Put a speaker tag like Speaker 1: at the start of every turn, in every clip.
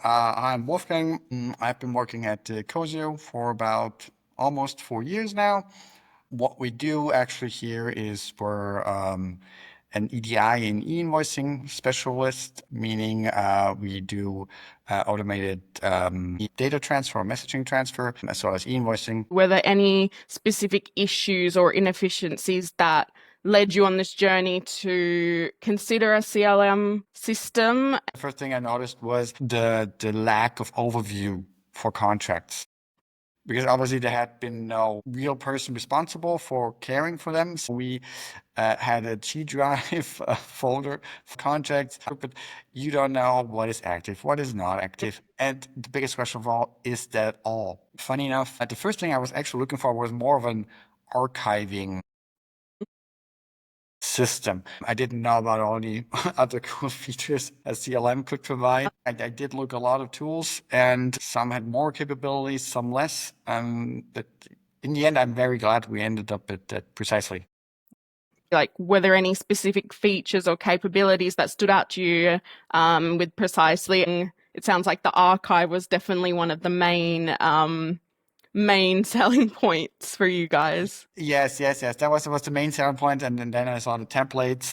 Speaker 1: I'm Wolfgang. I've been working at ecosio for about almost 4 years now. What we do actually here is we're an EDI and e-invoicing specialist, meaning we do automated data transfer, messaging transfer, as well as e-invoicing.
Speaker 2: Were there any specific issues or inefficiencies that led you on this journey to consider a CLM system?
Speaker 1: The first thing I noticed was the lack of overview for contracts. Because obviously there had been no real person responsible for caring for them. So we had a G drive folder for contracts, but you don't know what is active, what is not active. And the biggest question of all, is that all? Funny enough, the first thing I was actually looking for was more of an archiving system. I didn't know about all the other cool features a CLM could provide. I did look a lot of tools, and some had more capabilities, some less. But in the end, I'm very glad we ended up at Precisely.
Speaker 2: Like, were there any specific features or capabilities that stood out to you with Precisely? It sounds like the archive was definitely one of the main selling points for you guys.
Speaker 1: Yes. That was the main selling point, and then I saw the templates,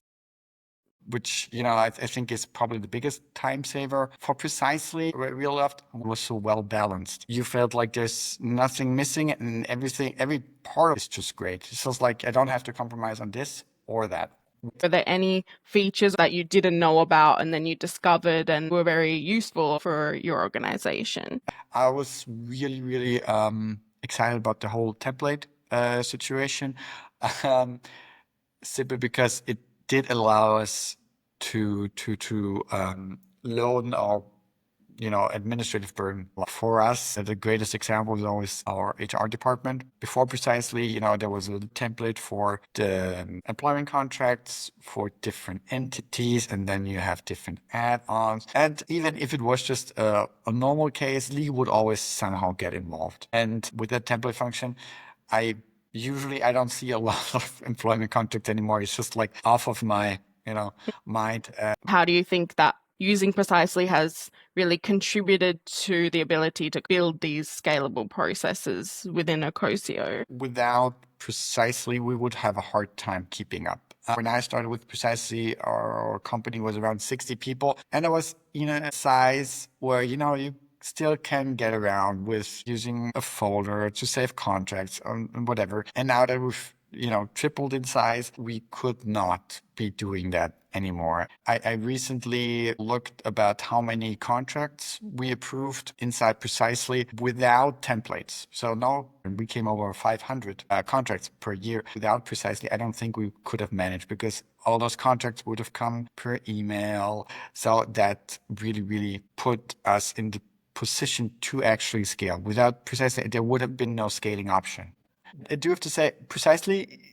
Speaker 1: which, I think is probably the biggest time saver. For Precisely, what I really loved was so well balanced. You felt like there's nothing missing, and every part is just great. It's just like I don't have to compromise on this or that.
Speaker 2: Were there any features that you didn't know about and then you discovered and were very useful for your organization?
Speaker 1: I was really excited about the whole template situation, um, simply because it did allow us to loan our administrative burden. For us, the greatest example is always our HR department. Before Precisely, there was a template for the employment contracts for different entities, and then you have different add-ons. And even if it was just a normal case, legal would always somehow get involved. And with that template function, I don't see a lot of employment contracts anymore. It's just like off of my mind.
Speaker 2: How do you think that using Precisely has really contributed to the ability to build these scalable processes within ecosio?
Speaker 1: Without Precisely, we would have a hard time keeping up. When I started with Precisely, our company was around 60 people, and it was a size where you still can get around with using a folder to save contracts and whatever. And now that we've tripled in size, we could not be doing that anymore. I recently looked about how many contracts we approved inside Precisely without templates. So no, we came over 500 contracts per year. Without Precisely, I don't think we could have managed, because all those contracts would have come per email. So that really put us in the position to actually scale. Without Precisely, there would have been no scaling option. I do have to say, Precisely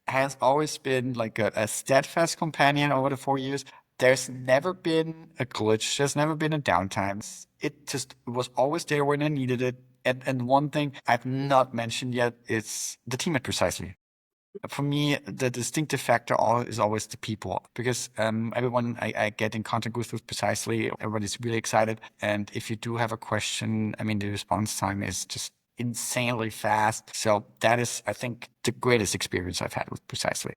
Speaker 1: has always been like a steadfast companion over the 4 years. There's never been a glitch. There's never been a downtime. It was always there when I needed it. And one thing I've not mentioned yet is the team at Precisely. For me, the distinctive factor is always the people, because everyone I get in contact with Precisely, everybody's really excited. And if you do have a question, the response time is just insanely fast. So that is, I think, the greatest experience I've had with Precisely.